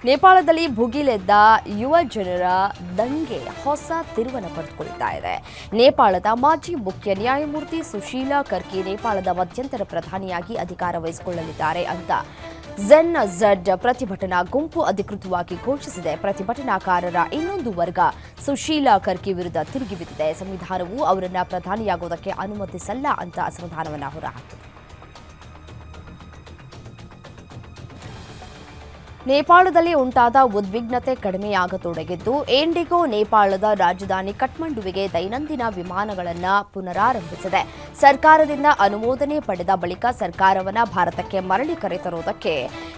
ನೇಪಾಳದಲ್ಲಿ ಭುಗಿಲೆದ್ದ ಯುವ ಜನರ ದಂಗೆ ಹೊಸ ತಿರುವನ್ನು ಪಡೆದುಕೊಳ್ಳುತ್ತಾ ಇದೆ. ನೇಪಾಳದ ಮಾಜಿ ಮುಖ್ಯ ನ್ಯಾಯಮೂರ್ತಿ ಸುಶೀಲಾ ಕರ್ಕಿ ನೇಪಾಳದ ಮಧ್ಯಂತರ ಪ್ರಧಾನಿಯಾಗಿ ಅಧಿಕಾರ ವಹಿಸಿಕೊಳ್ಳಲಿದ್ದಾರೆ ಅಂತ ಝೆಡ್ ಪ್ರತಿಭಟನಾ ಗುಂಪು ಅಧಿಕೃತವಾಗಿ ಘೋಷಿಸಿದೆ. ಪ್ರತಿಭಟನಾಕಾರರ ಇನ್ನೊಂದು ವರ್ಗ ಸುಶೀಲಾ ಕರ್ಕಿ ವಿರುದ್ಧ ತಿರುಗಿಬಿದ್ದಿದೆ. ಸಂವಿಧಾನವು ಅವರನ್ನ ಪ್ರಧಾನಿಯಾಗುವುದಕ್ಕೆ ಅನುಮತಿಸಲ್ಲ ಅಂತ ಅಸಮಾಧಾನವನ್ನು ಹೊರಹಾಕಿದೆ. ನೇಪಾಳದಲ್ಲಿ ಉಂಟಾದ ಉದ್ವಿಗ್ನತೆ ಕಡಿಮೆಯಾಗತೊಡಗಿದ್ದು, ಇಂಡಿಗೋ ನೇಪಾಳದ ರಾಜಧಾನಿ ಕಠ್ಮಂಡುವಿಗೆ ದೈನಂದಿನ ವಿಮಾನಗಳನ್ನು ಪುನರಾರಂಭಿಸಿದೆ. ಸರ್ಕಾರದಿಂದ ಅನುಮೋದನೆ ಪಡೆದ ಬಳಿಕ ಸರ್ಕಾರವನ್ನು ಭಾರತಕ್ಕೆ ಮರಳಿ ಕರೆತರುವುದಕ್ಕೆ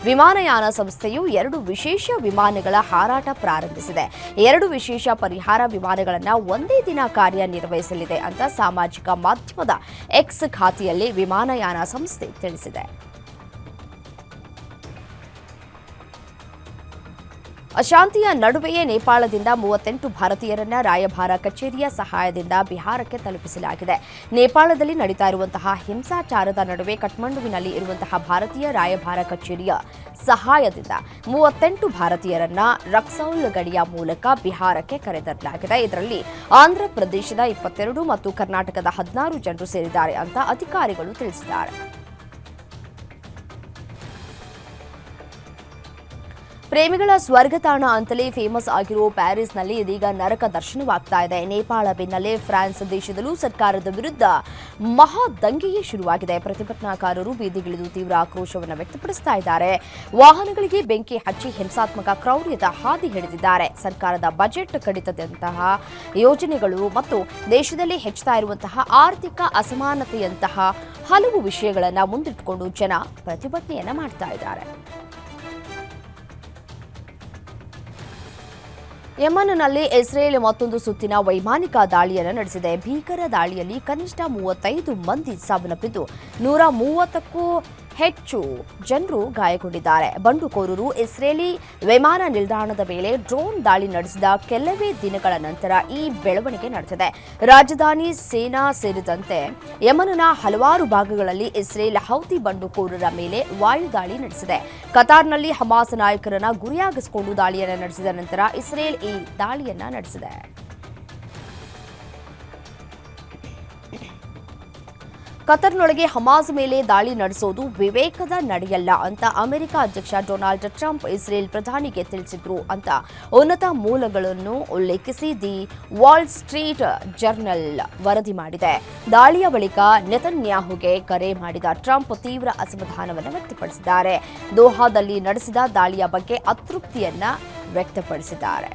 ವಿಮಾನಯಾನ ಸಂಸ್ಥೆಯು 2 ವಿಶೇಷ ವಿಮಾನಗಳ ಹಾರಾಟ ಪ್ರಾರಂಭಿಸಿದೆ. 2 ವಿಶೇಷ ಪರಿಹಾರ ವಿಮಾನಗಳನ್ನು ಒಂದೇ ದಿನ ಕಾರ್ಯನಿರ್ವಹಿಸಲಿದೆ ಅಂತ ಸಾಮಾಜಿಕ ಮಾಧ್ಯಮದ ಎಕ್ಸ್ ಖಾತೆಯಲ್ಲಿ ವಿಮಾನಯಾನ ಸಂಸ್ಥೆ ತಿಳಿಸಿದೆ. ಅಶಾಂತಿಯ ನಡುವೆಯೇ ನೇಪಾಳದಿಂದ 38 ಭಾರತೀಯರನ್ನ ರಾಯಭಾರ ಕಚೇರಿಯ ಸಹಾಯದಿಂದ ಬಿಹಾರಕ್ಕೆ ತಲುಪಿಸಲಾಗಿದೆ. ನೇಪಾಳದಲ್ಲಿ ನಡೀತಾ ಇರುವಂತಹ ಹಿಂಸಾಚಾರದ ನಡುವೆ ಕಠ್ಮಂಡುವಿನಲ್ಲಿ ಇರುವಂತಹ ಭಾರತೀಯ ರಾಯಭಾರ ಕಚೇರಿಯ ಸಹಾಯದಿಂದ 38 ಭಾರತೀಯರನ್ನ ರಕ್ಸೌಲ್ ಗಡಿಯ ಮೂಲಕ ಬಿಹಾರಕ್ಕೆ ಕರೆತರಲಾಗಿದೆ. ಇದರಲ್ಲಿ ಆಂಧ್ರ ಪ್ರದೇಶದ 22 ಮತ್ತು ಕರ್ನಾಟಕದ 16 ಜನರು ಸೇರಿದ್ದಾರೆ ಅಂತ ಅಧಿಕಾರಿಗಳು ತಿಳಿಸಿದ್ದಾರೆ. ಪ್ರೇಮಿಗಳ ಸ್ವರ್ಗತಾಣ ಅಂತಲೇ ಫೇಮಸ್ ಆಗಿರೋ ಪ್ಯಾರಿಸ್ನಲ್ಲಿ ಇದೀಗ ನರಕ ದರ್ಶನವಾಗ್ತಾ ಇದೆ. ನೇಪಾಳ ಬೆನ್ನಲ್ಲೇ ಫ್ರಾನ್ಸ್ ದೇಶದಲ್ಲೂ ಸರ್ಕಾರದ ವಿರುದ್ಧ ಮಹಾ ದಂಗೆಯೇ ಶುರುವಾಗಿದೆ. ಪ್ರತಿಭಟನಾಕಾರರು ಬೀದಿಗಿಳಿದು ತೀವ್ರ ಆಕ್ರೋಶವನ್ನು ವ್ಯಕ್ತಪಡಿಸ್ತಾ ಇದ್ದಾರೆ. ವಾಹನಗಳಿಗೆ ಬೆಂಕಿ ಹಚ್ಚಿ ಹಿಂಸಾತ್ಮಕ ಕ್ರೌರ್ಯದ ಹಾದಿ ಹಿಡಿದಿದ್ದಾರೆ. ಸರ್ಕಾರದ ಬಜೆಟ್ ಕಡಿತದಂತಹ ಯೋಜನೆಗಳು ಮತ್ತು ದೇಶದಲ್ಲಿ ಹೆಚ್ಚುತ್ತಾ ಇರುವಂತಹ ಆರ್ಥಿಕ ಅಸಮಾನತೆಯಂತಹ ಹಲವು ವಿಷಯಗಳನ್ನು ಮುಂದಿಟ್ಟುಕೊಂಡು ಜನ ಪ್ರತಿಭಟನೆಯನ್ನ ಮಾಡ್ತಾ ಇದ್ದಾರೆ. ಯೆಮನ್ನಲ್ಲಿ ಇಸ್ರೇಲ್ ಮತ್ತೊಂದು ಸುತ್ತಿನ ವೈಮಾನಿಕ ದಾಳಿಯನ್ನು ನಡೆಸಿದೆ. ಭೀಕರ ದಾಳಿಯಲ್ಲಿ ಕನಿಷ್ಠ 35 ಮಂದಿ ಸಾವನ್ನಪ್ಪಿದ್ದು 130ಕ್ಕೂ ಹೆಚ್ಚು ಜನರು ಗಾಯಗೊಂಡಿದ್ದಾರೆ. ಬಂಡುಕೋರರು ಇಸ್ರೇಲಿ ವಿಮಾನ ನಿಲ್ದಾಣದ ಮೇಲೆ ಡ್ರೋನ್ ದಾಳಿ ನಡೆಸಿದ ಕೆಲವೇ ದಿನಗಳ ನಂತರ ಈ ಬೆಳವಣಿಗೆ ನಡೆದಿದೆ. ರಾಜಧಾನಿ ಸೇನಾ ಸೇರಿದಂತೆ ಯೆಮನ್ನ ಹಲವಾರು ಭಾಗಗಳಲ್ಲಿ ಇಸ್ರೇಲ್ ಹೌತಿ ಬಂಡುಕೋರರ ಮೇಲೆ ವಾಯುದಾಳಿ ನಡೆಸಿದೆ. ಕತಾರ್ನಲ್ಲಿ ಹಮಾಸ್ ನಾಯಕರನ್ನ ಗುರಿಯಾಗಿಸಿಕೊಂಡು ದಾಳಿಯನ್ನು ನಡೆಸಿದ ನಂತರ ಇಸ್ರೇಲ್ ಈ ದಾಳಿಯನ್ನ ನಡೆಸಿದೆ. ಕತರ್ನೊಳಗೆ ಹಮಾಸ್ ಮೇಲೆ ದಾಳಿ ನಡೆಸೋದು ವಿವೇಕದ ನಡೆಯಲ್ಲ ಅಂತ ಅಮೆರಿಕ ಅಧ್ಯಕ್ಷ ಡೊನಾಲ್ಡ್ ಟ್ರಂಪ್ ಇಸ್ರೇಲ್ ಪ್ರಧಾನಿಗೆ ತಿಳಿಸಿದ್ರು ಅಂತ ಉನ್ನತ ಮೂಲಗಳನ್ನು ಉಲ್ಲೇಖಿಸಿ ದಿ ವಾಲ್ ಸ್ಟ್ರೀಟ್ ಜರ್ನಲ್ ವರದಿ ಮಾಡಿದೆ. ದಾಳಿಯ ಬಳಿಕ ನೆತನ್ಯಾಹುಗೆ ಕರೆ ಮಾಡಿದ ಟ್ರಂಪ್ ತೀವ್ರ ಅಸಮಾಧಾನವನ್ನು ವ್ಯಕ್ತಪಡಿಸಿದ್ದಾರೆ. ದೋಹಾದಲ್ಲಿ ನಡೆಸಿದ ದಾಳಿಯ ಬಗ್ಗೆ ಅತೃಪ್ತಿಯನ್ನ ವ್ಯಕ್ತಪಡಿಸಿದ್ದಾರೆ.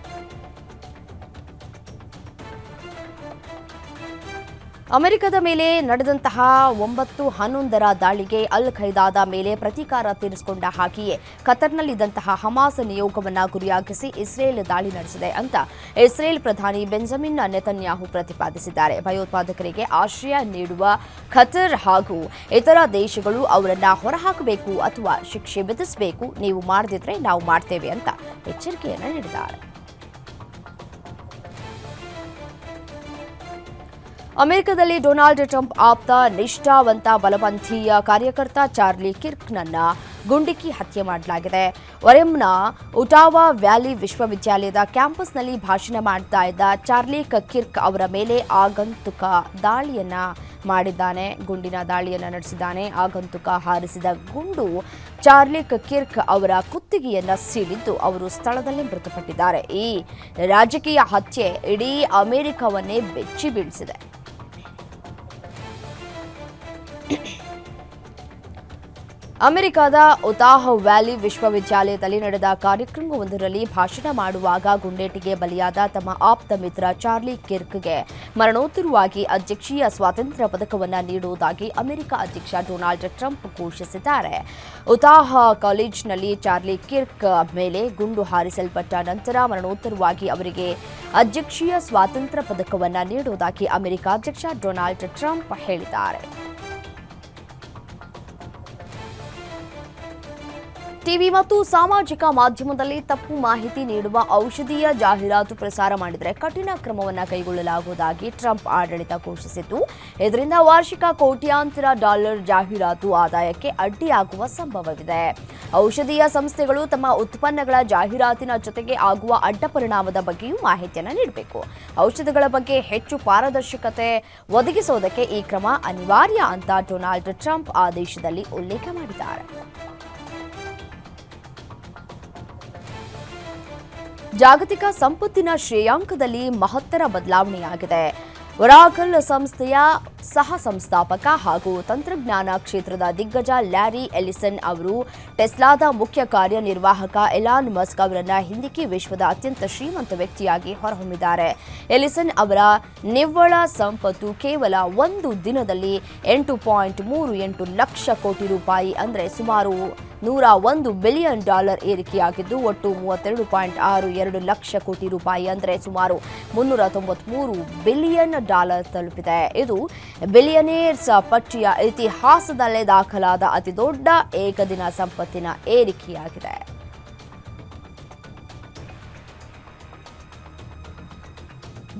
ಅಮೆರಿಕದ ಮೇಲೆ ನಡೆದಂತಹ 9/11 ದಾಳಿಗೆ ಅಲ್ ಖೈದಾದ ಮೇಲೆ ಪ್ರತೀಕಾರ ತೀರಿಸಿಕೊಂಡ ಹಾಗೆಯೇ ಕತರ್ನಲ್ಲಿದ್ದಂತಹ ಹಮಾಸ್ ನಿಯೋಗವನ್ನು ಗುರಿಯಾಗಿಸಿ ಇಸ್ರೇಲ್ ದಾಳಿ ನಡೆಸಿದೆ ಅಂತ ಇಸ್ರೇಲ್ ಪ್ರಧಾನಿ ಬೆಂಜಮಿನ್ ನೆತನ್ಯಾಹು ಪ್ರತಿಪಾದಿಸಿದ್ದಾರೆ. ಭಯೋತ್ಪಾದಕರಿಗೆ ಆಶ್ರಯ ನೀಡುವ ಖತರ್ ಹಾಗೂ ಇತರ ದೇಶಗಳು ಅವರನ್ನ ಹೊರಹಾಕಬೇಕು ಅಥವಾ ಶಿಕ್ಷೆ ವಿಧಿಸಬೇಕು, ನೀವು ಮಾಡದಿದ್ರೆ ನಾವು ಮಾಡ್ತೇವೆ ಅಂತ ಎಚ್ಚರಿಕೆಯನ್ನು ನೀಡಿದ್ದಾರೆ. ಅಮೆರಿಕದಲ್ಲಿ ಡೊನಾಲ್ಡ್ ಟ್ರಂಪ್ ಆಪ್ತ ನಿಷ್ಠಾವಂತ ಬಲಪಂಥೀಯ ಕಾರ್ಯಕರ್ತ ಚಾರ್ಲಿ ಕಿರ್ಕ್ನನ್ನ ಗುಂಡಿಕ್ಕಿ ಹತ್ಯೆ ಮಾಡಲಾಗಿದೆ. ಒರೆಮ್ನ ಉಟಾವಾ ವ್ಯಾಲಿ ವಿಶ್ವವಿದ್ಯಾಲಯದ ಕ್ಯಾಂಪಸ್ನಲ್ಲಿ ಭಾಷಣ ಮಾಡ್ತಾ ಇದ್ದ ಚಾರ್ಲಿ ಕಿರ್ಕ್ ಅವರ ಮೇಲೆ ಆಗಂತುಕ ದಾಳಿಯನ್ನ ಮಾಡಿದ್ದಾನೆ. ಗುಂಡಿನ ದಾಳಿಯನ್ನು ನಡೆಸಿದ್ದಾನೆ. ಆಗಂತುಕ ಹಾರಿಸಿದ ಗುಂಡು ಚಾರ್ಲಿ ಕಿರ್ಕ್ ಅವರ ಕುತ್ತಿಗೆಯನ್ನ ಸೀಳಿದ್ದು ಅವರು ಸ್ಥಳದಲ್ಲೇ ಮೃತಪಟ್ಟಿದ್ದಾರೆ. ಈ ರಾಜಕೀಯ ಹತ್ಯೆ ಇಡೀ ಅಮೆರಿಕವನ್ನೇ ಬೆಚ್ಚಿ ಬೀಳಿಸಿದೆ. ಅಮೆರಿಕದ ಉತಾಹ್ ವ್ಯಾಲಿ ವಿಶ್ವವಿದ್ಯಾಲಯದಲ್ಲಿ ನಡೆದ ಕಾರ್ಯಕ್ರಮವೊಂದರಲ್ಲಿ ಭಾಷಣ ಮಾಡುವಾಗ ಗುಂಡೇಟಿಗೆ ಬಲಿಯಾದ ತಮ್ಮ ಆಪ್ತ ಮಿತ್ರ ಚಾರ್ಲಿ ಕಿರ್ಕ್ಗೆ ಮರಣೋತ್ತರವಾಗಿ ಅಧ್ಯಕ್ಷೀಯ ಸ್ವಾತಂತ್ರ್ಯ ಪದಕವನ್ನು ನೀಡುವುದಾಗಿ ಅಮೆರಿಕ ಅಧ್ಯಕ್ಷ ಡೊನಾಲ್ಡ್ ಟ್ರಂಪ್ ಘೋಷಿಸಿದ್ದಾರೆ. ಉತಾಹ್ ಕಾಲೇಜಿನಲ್ಲಿ ಚಾರ್ಲಿ ಕಿರ್ಕ್ ಮೇಲೆ ಗುಂಡು ಹಾರಿಸಲ್ಪಟ್ಟ ನಂತರ ಮರಣೋತ್ತರವಾಗಿ ಅವರಿಗೆ ಅಧ್ಯಕ್ಷೀಯ ಸ್ವಾತಂತ್ರ್ಯ ಪದಕವನ್ನು ನೀಡುವುದಾಗಿ ಅಮೆರಿಕ ಅಧ್ಯಕ್ಷ ಡೊನಾಲ್ಡ್ ಟ್ರಂಪ್ ಹೇಳಿದ್ದಾರೆ. ಟಿವಿ ಮತ್ತು ಸಾಮಾಜಿಕ ಮಾಧ್ಯಮದಲ್ಲಿ ತಪ್ಪು ಮಾಹಿತಿ ನೀಡುವ ಔಷಧೀಯ ಜಾಹೀರಾತು ಪ್ರಸಾರ ಮಾಡಿದರೆ ಕಠಿಣ ಕ್ರಮವನ್ನು ಕೈಗೊಳ್ಳಲಾಗುವುದಾಗಿ ಟ್ರಂಪ್ ಆಡಳಿತ ಘೋಷಿಸಿದ್ದು, ಇದರಿಂದ ವಾರ್ಷಿಕ ಕೋಟ್ಯಾಂತರ ಡಾಲರ್ ಜಾಹೀರಾತು ಆದಾಯಕ್ಕೆ ಅಡ್ಡಿಯಾಗುವ ಸಂಭವವಿದೆ. ಔಷಧೀಯ ಸಂಸ್ಥೆಗಳು ತಮ್ಮ ಉತ್ಪನ್ನಗಳ ಜಾಹೀರಾತಿನ ಜೊತೆಗೆ ಆಗುವ ಅಡ್ಡಪರಿಣಾಮದ ಬಗ್ಗೆಯೂ ಮಾಹಿತಿಯನ್ನು ನೀಡಬೇಕು. ಔಷಧಗಳ ಬಗ್ಗೆ ಹೆಚ್ಚು ಪಾರದರ್ಶಕತೆ ಒದಗಿಸುವುದಕ್ಕೆ ಈ ಕ್ರಮ ಅನಿವಾರ್ಯ ಅಂತ ಡೊನಾಲ್ಡ್ ಟ್ರಂಪ್ ಆದೇಶದಲ್ಲಿ ಉಲ್ಲೇಖ ಮಾಡಿದ್ದಾರೆ. ಜಾಗತಿಕ ಸಂಪತ್ತಿನ ಶ್ರೇಯಾಂಕದಲ್ಲಿ ಮಹತ್ತರ ಬದಲಾವಣೆಯಾಗಿದೆ. ಒರಾಕಲ್ ಸಂಸ್ಥೆಯ ಸಹ ಸಂಸ್ಥಾಪಕ ಹಾಗೂ ತಂತ್ರಜ್ಞಾನ ಕ್ಷೇತ್ರದ ದಿಗ್ಗಜ ಲ್ಯಾರಿ ಎಲಿಸನ್ ಅವರು ಟೆಸ್ಲಾದ ಮುಖ್ಯ ಕಾರ್ಯನಿರ್ವಾಹಕ ಎಲಾನ್ ಮಸ್ಕ್ ಅವರನ್ನ ಹಿಂದಿಕ್ಕಿ ವಿಶ್ವದ ಅತ್ಯಂತ ಶ್ರೀಮಂತ ವ್ಯಕ್ತಿಯಾಗಿ ಹೊರಹೊಮ್ಮಿದ್ದಾರೆ. ಎಲಿಸನ್ ಅವರ ನಿವ್ವಳ ಸಂಪತ್ತು ಕೇವಲ ಒಂದು ದಿನದಲ್ಲಿ $8.38 ಲಕ್ಷ ಕೋಟಿ ರೂಪಾಯಿ ಅಂದರೆ ಸುಮಾರು $101 ಬಿಲಿಯನ್ ಏರಿಕೆಯಾಗಿದ್ದು, ಒಟ್ಟು $32.62 ಲಕ್ಷ ಕೋಟಿ ರೂಪಾಯಿ ಅಂದರೆ ಸುಮಾರು $393 ಬಿಲಿಯನ್ ತಲುಪಿದೆ. ಇದು ಬಿಲಿಯನೇರ್ಸ್ ಪಟ್ಟಿಯ ಇತಿಹಾಸದಲ್ಲೇ ದಾಖಲಾದ ಅತಿದೊಡ್ಡ ಏಕದಿನ ಸಂಪತ್ತಿನ ಏರಿಕೆಯಾಗಿದೆ.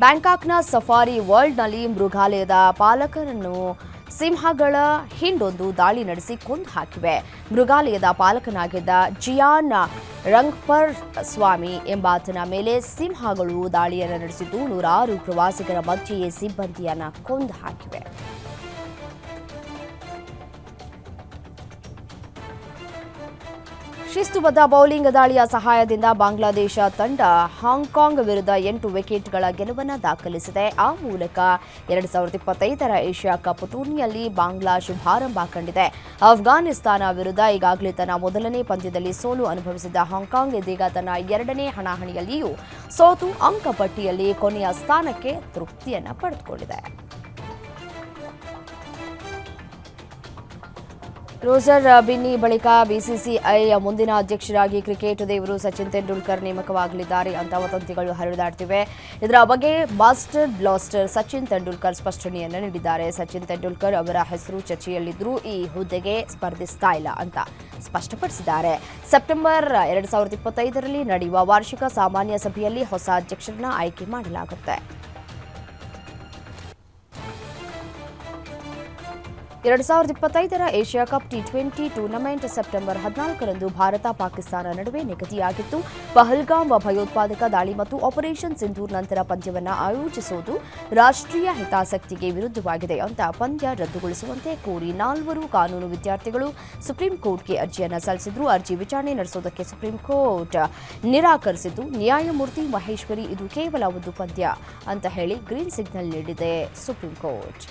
ಬ್ಯಾಂಕಾಕ್ನ ಸಫಾರಿ ವರ್ಲ್ಡ್ನಲ್ಲಿ ಮೃಗಾಲಯದ ಪಾಲಕರನ್ನು ಸಿಂಹಗಳ ಹಿಂಡೊಂದು ದಾಳಿ ನಡೆಸಿ ಕೊಂದು ಹಾಕಿವೆ. ಮೃಗಾಲಯದ ಪಾಲಕನಾಗಿದ್ದ ಜಿಯಾನ್ ರಂಗ್ಪರ್ ಸ್ವಾಮಿ ಎಂಬಾತನ ಮೇಲೆ ಸಿಂಹಗಳು ದಾಳಿಯನ್ನು ನಡೆಸಿದ್ದು, 106 ಪ್ರವಾಸಿಗರ ಮಧ್ಯೆಯೇ ಸಿಬ್ಬಂದಿಯನ್ನ ಕೊಂದು ಹಾಕಿವೆ. ಶಿಸ್ತುಬದ್ಧ ಬೌಲಿಂಗ್ ದಾಳಿಯ ಸಹಾಯದಿಂದ ಬಾಂಗ್ಲಾದೇಶ ತಂಡ ಹಾಂಕಾಂಗ್ ವಿರುದ್ಧ 8 ವಿಕೆಟ್ಗಳ ಗೆಲುವನ್ನು ದಾಖಲಿಸಿದೆ. ಆ ಮೂಲಕ 2025ರ ಏಷ್ಯಾ ಕಪ್ ಟೂರ್ನಿಯಲ್ಲಿ ಬಾಂಗ್ಲಾ ಶುಭಾರಂಭ ಕಂಡಿದೆ. ಅಫ್ಘಾನಿಸ್ತಾನ ವಿರುದ್ಧ ಈಗಾಗಲೇ ತನ್ನ ಮೊದಲನೇ ಪಂದ್ಯದಲ್ಲಿ ಸೋಲು ಅನುಭವಿಸಿದ್ದ ಹಾಂಕಾಂಗ್ ಇದೀಗ ತನ್ನ ಎರಡನೇ ಹಣಾಹಣಿಯಲ್ಲಿಯೂ ಸೋತು ಅಂಕಪಟ್ಟಿಯಲ್ಲಿ ಕೊನೆಯ ಸ್ಥಾನಕ್ಕೆ ತೃಪ್ತಿಯನ್ನು ಪಡೆದುಕೊಂಡಿದೆ. ರೋಜರ್ ಬಿನ್ನಿ ಬಳಿಕ ಬಿಸಿಸಿಐ ಮುಂದಿನ ಅಧ್ಯಕ್ಷರಾಗಿ ಕ್ರಿಕೆಟ್ ದೇವರು ಸಚಿನ್ ತೆಂಡೂಲ್ಕರ್ ನೇಮಕವಾಗಲಿದ್ದಾರೆ ಅಂತ ವದಂತಿಗಳು ಹರಿದಾಡ್ತಿವೆ. ಇದರ ಬಗ್ಗೆ ಮಾಸ್ಟರ್ ಬ್ಲಾಸ್ಟರ್ ಸಚಿನ್ ತೆಂಡೂಲ್ಕರ್ ಸ್ಪಷ್ಟನೆಯನ್ನು ನೀಡಿದ್ದಾರೆ. ಸಚಿನ್ ತೆಂಡೂಲ್ಕರ್ ಅವರ ಹೆಸರು ಚರ್ಚೆಯಲ್ಲಿದ್ದರೂ ಈ ಹುದ್ದೆಗೆ ಸ್ಪರ್ಧಿಸ್ತಾ ಇಲ್ಲ ಅಂತ ಸ್ಪಷ್ಟಪಡಿಸಿದ್ದಾರೆ. ಸೆಪ್ಟೆಂಬರ್ 2025ರಲ್ಲಿ ನಡೆಯುವ ವಾರ್ಷಿಕ ಸಾಮಾನ್ಯ ಸಭೆಯಲ್ಲಿ ಹೊಸ ಅಧ್ಯಕ್ಷರನ್ನ ಆಯ್ಕೆ ಮಾಡಲಾಗುತ್ತೆ. 2025ರ ಏಷ್ಯಾ ಕಪ್ ಟಿ20 ಟೂರ್ನಮೆಂಟ್ ಸೆಪ್ಟೆಂಬರ್ 14ರಂದು ಭಾರತ ಪಾಕಿಸ್ತಾನ ನಡುವೆ ನಿಗದಿಯಾಗಿತ್ತು. ಪಹಲ್ಗಾಮ್ ಭಯೋತ್ಪಾದಕ ದಾಳಿ ಮತ್ತು ಆಪರೇಷನ್ ಸಿಂಧೂರ್ ನಂತರ ಪಂದ್ಯವನ್ನು ಆಯೋಜಿಸುವುದು ರಾಷ್ಟ್ರೀಯ ಹಿತಾಸಕ್ತಿಗೆ ವಿರುದ್ಧವಾಗಿದೆ ಅಂತ ಪಂದ್ಯ ರದ್ದುಗೊಳಿಸುವಂತೆ ಕೋರಿ 4 ಕಾನೂನು ವಿದ್ಯಾರ್ಥಿಗಳು ಸುಪ್ರೀಂ ಕೋರ್ಟ್ಗೆ ಅರ್ಜಿಯನ್ನು ಸಲ್ಲಿಸಿದ್ರು. ಅರ್ಜಿ ವಿಚಾರಣೆ ನಡೆಸುವುದಕ್ಕೆ ಸುಪ್ರೀಂ ಕೋರ್ಟ್ ನಿರಾಕರಿಸಿದ್ದು, ನ್ಯಾಯಮೂರ್ತಿ ಮಹೇಶ್ವರಿ ಇದು ಕೇವಲ ಒಂದು ಪಂದ್ಯ ಅಂತ ಹೇಳಿ ಗ್ರೀನ್ ಸಿಗ್ನಲ್ ನೀಡಿದೆ ಸುಪ್ರೀಂ ಕೋರ್ಟ್.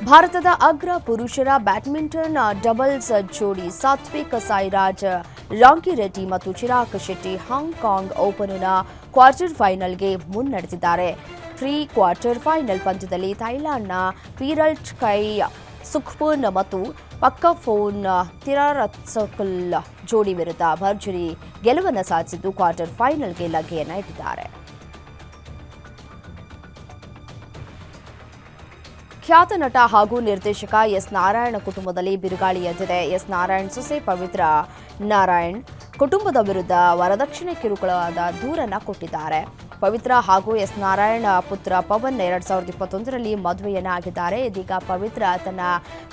ಭಾರತದ ಅಗ್ರ ಪುರುಷರ ಬ್ಯಾಡ್ಮಿಂಟನ್ ಡಬಲ್ಸ್ ಜೋಡಿ ಸಾತ್ವಿಕ್ ಸಾಯಿರಾಜ್ ರಾಂಕಿರೆಡ್ಡಿ ಮತ್ತು ಚಿರಾಗ್ ಶೆಟ್ಟಿ ಹಾಂಕಾಂಗ್ ಓಪನ್ನ ಕ್ವಾರ್ಟರ್ ಫೈನಲ್ಗೆ ಮುನ್ನಡೆದಿದ್ದಾರೆ. ಪ್ರೀ ಕ್ವಾರ್ಟರ್ ಫೈನಲ್ ಪಂದ್ಯದಲ್ಲಿ ಥೈಲ್ಯಾಂಡ್ನ ಪೀರಲ್ಟ್ ಕೈ ಸುಖ್ಪುನ್ ಮತ್ತು ಪಕ್ಕಫೋನ್ ತಿರಾರತ್ಸಕಲ್ ಜೋಡಿ ವಿರುದ್ಧ ಭರ್ಜರಿ ಗೆಲುವನ್ನು ಸಾಧಿಸಿದ್ದು ಕ್ವಾರ್ಟರ್ ಫೈನಲ್ಗೆ ಲಗ್ಗೆಯನ್ನು ಇಟ್ಟಿದ್ದಾರೆ. ಖ್ಯಾತ ನಟ ಹಾಗೂ ನಿರ್ದೇಶಕ ಎಸ್ ನಾರಾಯಣ್ ಕುಟುಂಬದಲ್ಲಿ ಬಿರುಗಾಳಿ ಎದ್ದಿದೆ. ಎಸ್ ನಾರಾಯಣ್ ಸೊಸೆ ಪವಿತ್ರ ನಾರಾಯಣ್ ಕುಟುಂಬದ ವಿರುದ್ಧ ವರದಕ್ಷಿಣೆ ಕಿರುಕುಳದ ದೂರನ್ನ ಕೊಟ್ಟಿದ್ದಾರೆ. ಪವಿತ್ರ ಹಾಗೂ ಎಸ್ ನಾರಾಯಣ್ ಪುತ್ರ ಪವನ್ 2021ರಲ್ಲಿ ಮದುವೆಯನ್ನ ಆಗಿದ್ದಾರೆ. ಇದೀಗ ಪವಿತ್ರ ತನ್ನ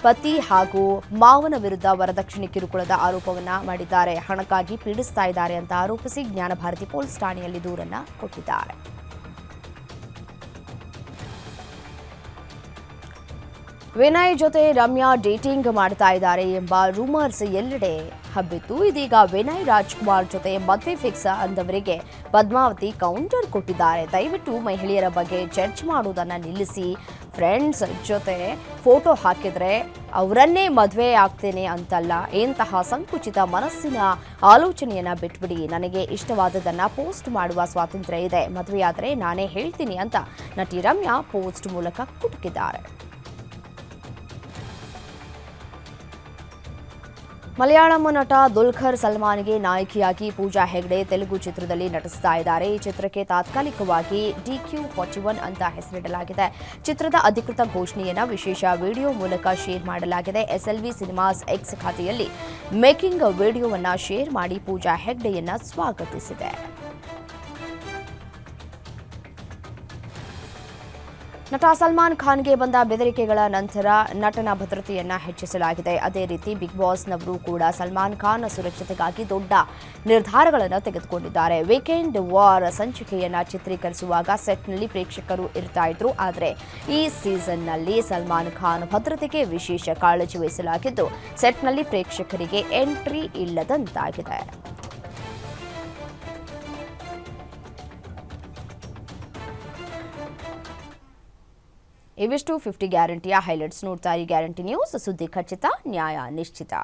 ಪತಿ ಹಾಗೂ ಮಾವನ ವಿರುದ್ಧ ವರದಕ್ಷಿಣೆ ಕಿರುಕುಳದ ಆರೋಪವನ್ನ ಮಾಡಿದ್ದಾರೆ. ಹಣಕ್ಕಾಗಿ ಪೀಡಿಸ್ತಾ ಇದ್ದಾರೆ ಅಂತ ಆರೋಪಿಸಿ ಜ್ಞಾನಭಾರತಿ ಪೊಲೀಸ್ ಠಾಣೆಯಲ್ಲಿ ದೂರನ್ನ ಕೊಟ್ಟಿದ್ದಾರೆ. ವಿನಯ್ ಜೊತೆ ರಮ್ಯಾ ಡೇಟಿಂಗ್ ಮಾಡ್ತಾ ಇದ್ದಾರೆ ಎಂಬ ರೂಮರ್ಸ್ ಎಲ್ಲೆಡೆ ಹಬ್ಬಿತ್ತು. ಇದೀಗ ವಿನಯ್ ರಾಜ್ಕುಮಾರ್ ಜೊತೆ ಮದುವೆ ಫಿಕ್ಸ್ ಅಂದವರಿಗೆ ಪದ್ಮಾವತಿ ಕೌಂಟರ್ ಕೊಟ್ಟಿದ್ದಾರೆ. ದಯವಿಟ್ಟು ಮಹಿಳೆಯರ ಬಗ್ಗೆ ಜಡ್ಜ್ ಮಾಡೋದನ್ನ ನಿಲ್ಲಿಸಿ. ಫ್ರೆಂಡ್ಸ್ ಜೊತೆ ಫೋಟೋ ಹಾಕಿದ್ರೆ ಅವರನ್ನೇ ಮದುವೆ ಆಗ್ತೇನೆ ಅಂತಲ್ಲ. ಇಂತಹ ಸಂಕುಚಿತ ಮನಸ್ಸಿನ ಆಲೋಚನೆಯನ್ನ ಬಿಟ್ಬಿಡಿ. ನನಗೆ ಇಷ್ಟವಾದದನ್ನ ಪೋಸ್ಟ್ ಮಾಡುವ ಸ್ವಾತಂತ್ರ್ಯ ಇದೆ. ಮದುವೆಯಾದರೆ ನಾನೇ ಹೇಳ್ತೀನಿ ಅಂತ ನಟಿ ರಮ್ಯಾ ಪೋಸ್ಟ್ ಮೂಲಕ ಕುಟುಕಿದ್ದಾರೆ. ಮಲಯಾಳಂ ನಟ ದುಲ್ಕರ್ ಸಲ್ಮಾನ್ಗೆ ನಾಯಕಿಯಾಗಿ ಪೂಜಾ ಹೆಗ್ಡೆ ತೆಲುಗು ಚಿತ್ರದಲ್ಲಿ ನಟಿಸ್ತಾ ಇದ್ದಾರೆ. ಈ ಚಿತ್ರಕ್ಕೆ ತಾತ್ಕಾಲಿಕವಾಗಿ DQ41 ಅಂತ ಹೆಸರಿಡಲಾಗಿದೆ. ಚಿತ್ರದ ಅಧಿಕೃತ ಘೋಷಣೆಯನ್ನ ವಿಶೇಷ ವಿಡಿಯೋ ಮೂಲಕ ಶೇರ್ ಮಾಡಲಾಗಿದೆ. SLV ಸಿನಿಮಾಸ್ ಎಕ್ಸ್ ಖಾತೆಯಲ್ಲಿ ಮೇಕಿಂಗ್ ವಿಡಿಯೋವನ್ನ ಶೇರ್ ಮಾಡಿ ಪೂಜಾ ಹೆಗ್ಡೆಯನ್ನ ಸ್ವಾಗತಿಸಿದೆ. ನಟ ಸಲ್ಮಾನ್ ಖಾನ್ಗೆ ಬಂದ ಬೆದರಿಕೆಗಳ ನಂತರ ನಟನ ಭದ್ರತೆಯನ್ನ ಹೆಚ್ಚಿಸಲಾಗಿದೆ. ಅದೇ ರೀತಿ ಬಿಗ್ ಬಾಸ್ನವರು ಕೂಡ ಸಲ್ಮಾನ್ ಖಾನ್ ಸುರಕ್ಷತೆಗಾಗಿ ದೊಡ್ಡ ನಿರ್ಧಾರಗಳನ್ನು ತೆಗೆದುಕೊಂಡಿದ್ದಾರೆ. ವೀಕೆಂಡ್ ವಾರ್ ಸಂಚಿಕೆಯನ್ನ ಚಿತ್ರೀಕರಿಸುವಾಗ ಸೆಟ್ನಲ್ಲಿ ಪ್ರೇಕ್ಷಕರು ಇರ್ತಾ ಇದ್ರು. ಆದರೆ ಈ ಸೀಸನ್ನಲ್ಲಿ ಸಲ್ಮಾನ್ ಖಾನ್ ಭದ್ರತೆಗೆ ವಿಶೇಷ ಕಾಳಜಿ ವಹಿಸಲಾಗಿದ್ದು ಸೆಟ್ನಲ್ಲಿ ಪ್ರೇಕ್ಷಕರಿಗೆ ಎಂಟ್ರಿ ಇಲ್ಲದಂತಾಗಿದೆ. ಇವಿಷ್ಟು 50 ಗ್ಯಾರಂಟಿಯ ಹೈಲೈಟ್ಸ್. ನೋಡ್ತಾ ಈ ಗ್ಯಾರಂಟಿ ನ್ಯೂಸ್, ಸುದ್ದಿ ಖಚಿತ, ನ್ಯಾಯ ನಿಶ್ಚಿತ.